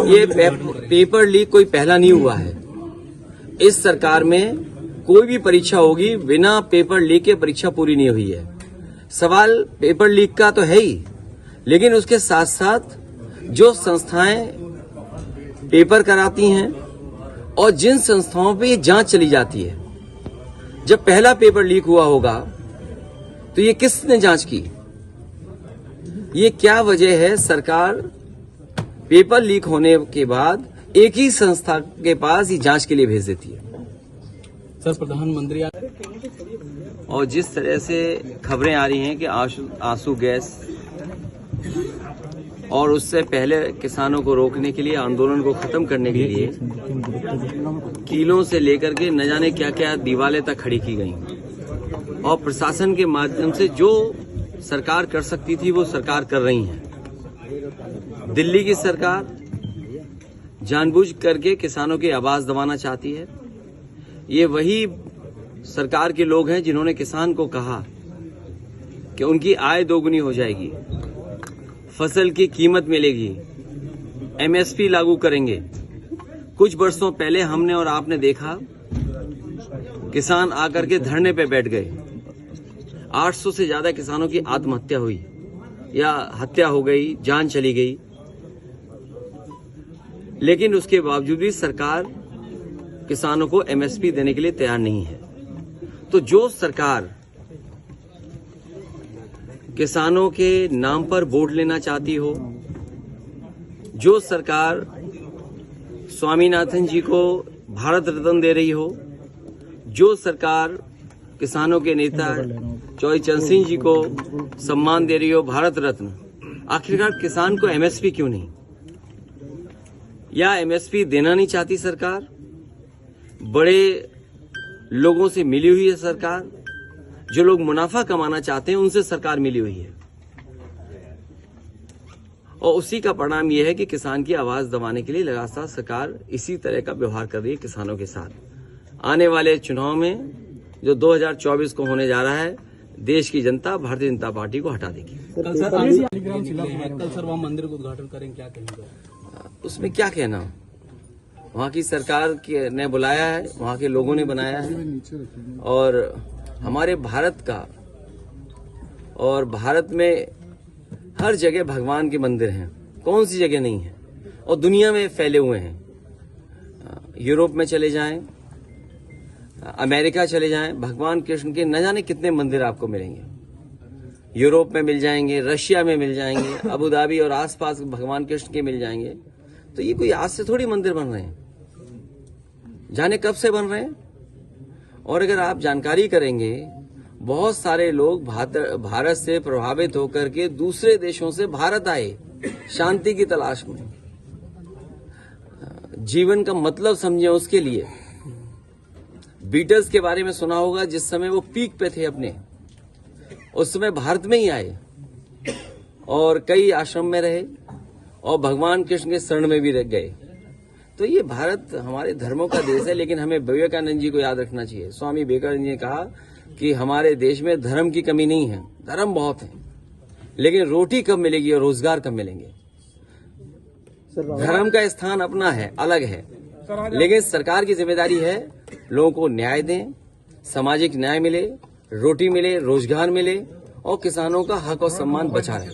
ये paper leak कोई पहला नहीं हुआ है। इस सरकार में कोई भी परीक्षा होगी बिना पेपर लीक के परीक्षा पूरी नहीं हुई है। सवाल पेपर लीक का तो है ही, लेकिन उसके साथ साथ जो संस्थाएं पेपर कराती हैं और जिन संस्थाओं पे ये जांच चली जाती है, जब पहला पेपर लीक हुआ होगा तो ये किसने जांच की? ये क्या वजह है सरकार पेपर लीक होने के बाद एक ही संस्था के पास ये जांच के लिए भेज देती है? सर, प्रधानमंत्री और जिस तरह से खबरें आ रही हैं कि आंसू गैस और उससे पहले किसानों को रोकने के लिए, आंदोलन को खत्म करने के लिए कीलों से लेकर के न जाने क्या क्या दीवारें तक खड़ी की गई और प्रशासन के माध्यम से जो सरकार कर सकती थी वो सरकार कर रही है। दिल्ली की सरकार जानबूझ करके किसानों की आवाज दबाना चाहती है। ये वही सरकार के लोग हैं जिन्होंने किसान को कहा कि उनकी आय दोगुनी हो जाएगी, फसल की कीमत मिलेगी, एमएसपी लागू करेंगे। कुछ वर्षों पहले हमने और आपने देखा किसान आकर के धरने पे बैठ गए। 800 से ज्यादा किसानों की आत्महत्या हुई या हत्या हो गई, जान चली गई, लेकिन उसके बावजूद भी सरकार किसानों को एमएसपी देने के लिए तैयार नहीं है। तो जो सरकार किसानों के नाम पर वोट लेना चाहती हो, जो सरकार स्वामीनाथन जी को भारत रत्न दे रही हो, जो सरकार किसानों के नेता चौधरी चरण सिंह जी को सम्मान दे रही हो, भारत रत्न, आखिरकार किसान को एमएसपी क्यों नहीं? या एमएसपी देना नहीं चाहती सरकार? बड़े लोगों से मिली हुई है सरकार, जो लोग मुनाफा कमाना चाहते हैं उनसे सरकार मिली हुई है, और उसी का परिणाम यह है कि किसान की आवाज दबाने के लिए लगातार सरकार इसी तरह का व्यवहार कर रही है किसानों के साथ। आने वाले चुनाव में जो 2024 को होने जा रहा है, देश की जनता भारतीय जनता पार्टी को हटा देगी। कल सर वहाँ मंदिर का उद्घाटन करेंगे, क्या कहेंगे? उसमें क्या कहना, वहाँ की सरकार ने बुलाया है, वहाँ के लोगों ने बनाया है, और हमारे भारत का, और भारत में हर जगह भगवान के मंदिर हैं, कौन सी जगह नहीं है, और दुनिया में फैले हुए हैं। यूरोप में चले जाएं, अमेरिका चले जाएं, भगवान कृष्ण के न जाने कितने मंदिर आपको मिलेंगे। यूरोप में मिल जाएंगे, रशिया में मिल जाएंगे, अबू धाबी और आसपास भगवान कृष्ण के मिल जाएंगे। तो ये कोई आज से थोड़ी मंदिर बन रहे हैं, जाने कब से बन रहे हैं। और अगर आप जानकारी करेंगे, बहुत सारे लोग भारत से प्रभावित होकर के दूसरे देशों से भारत आए शांति की तलाश में, जीवन का मतलब समझे उसके लिए। बीटल्स के बारे में सुना होगा, जिस समय वो पीक पे थे अपने, उस समय भारत में ही आए और कई आश्रम में रहे और भगवान कृष्ण के शरण में भी रह गए। तो ये भारत हमारे धर्मों का देश है, लेकिन हमें विवेकानंद जी को याद रखना चाहिए। स्वामी विवेकानंद जी ने कहा कि हमारे देश में धर्म की कमी नहीं है, धर्म बहुत है, लेकिन रोटी कब मिलेगी और रोजगार कब मिलेंगे। धर्म का स्थान अपना है, अलग है, लेकिन सरकार की जिम्मेदारी है लोगों को न्याय दें, सामाजिक न्याय मिले, रोटी मिले, रोजगार मिले और किसानों का हक और सम्मान बचा रहे।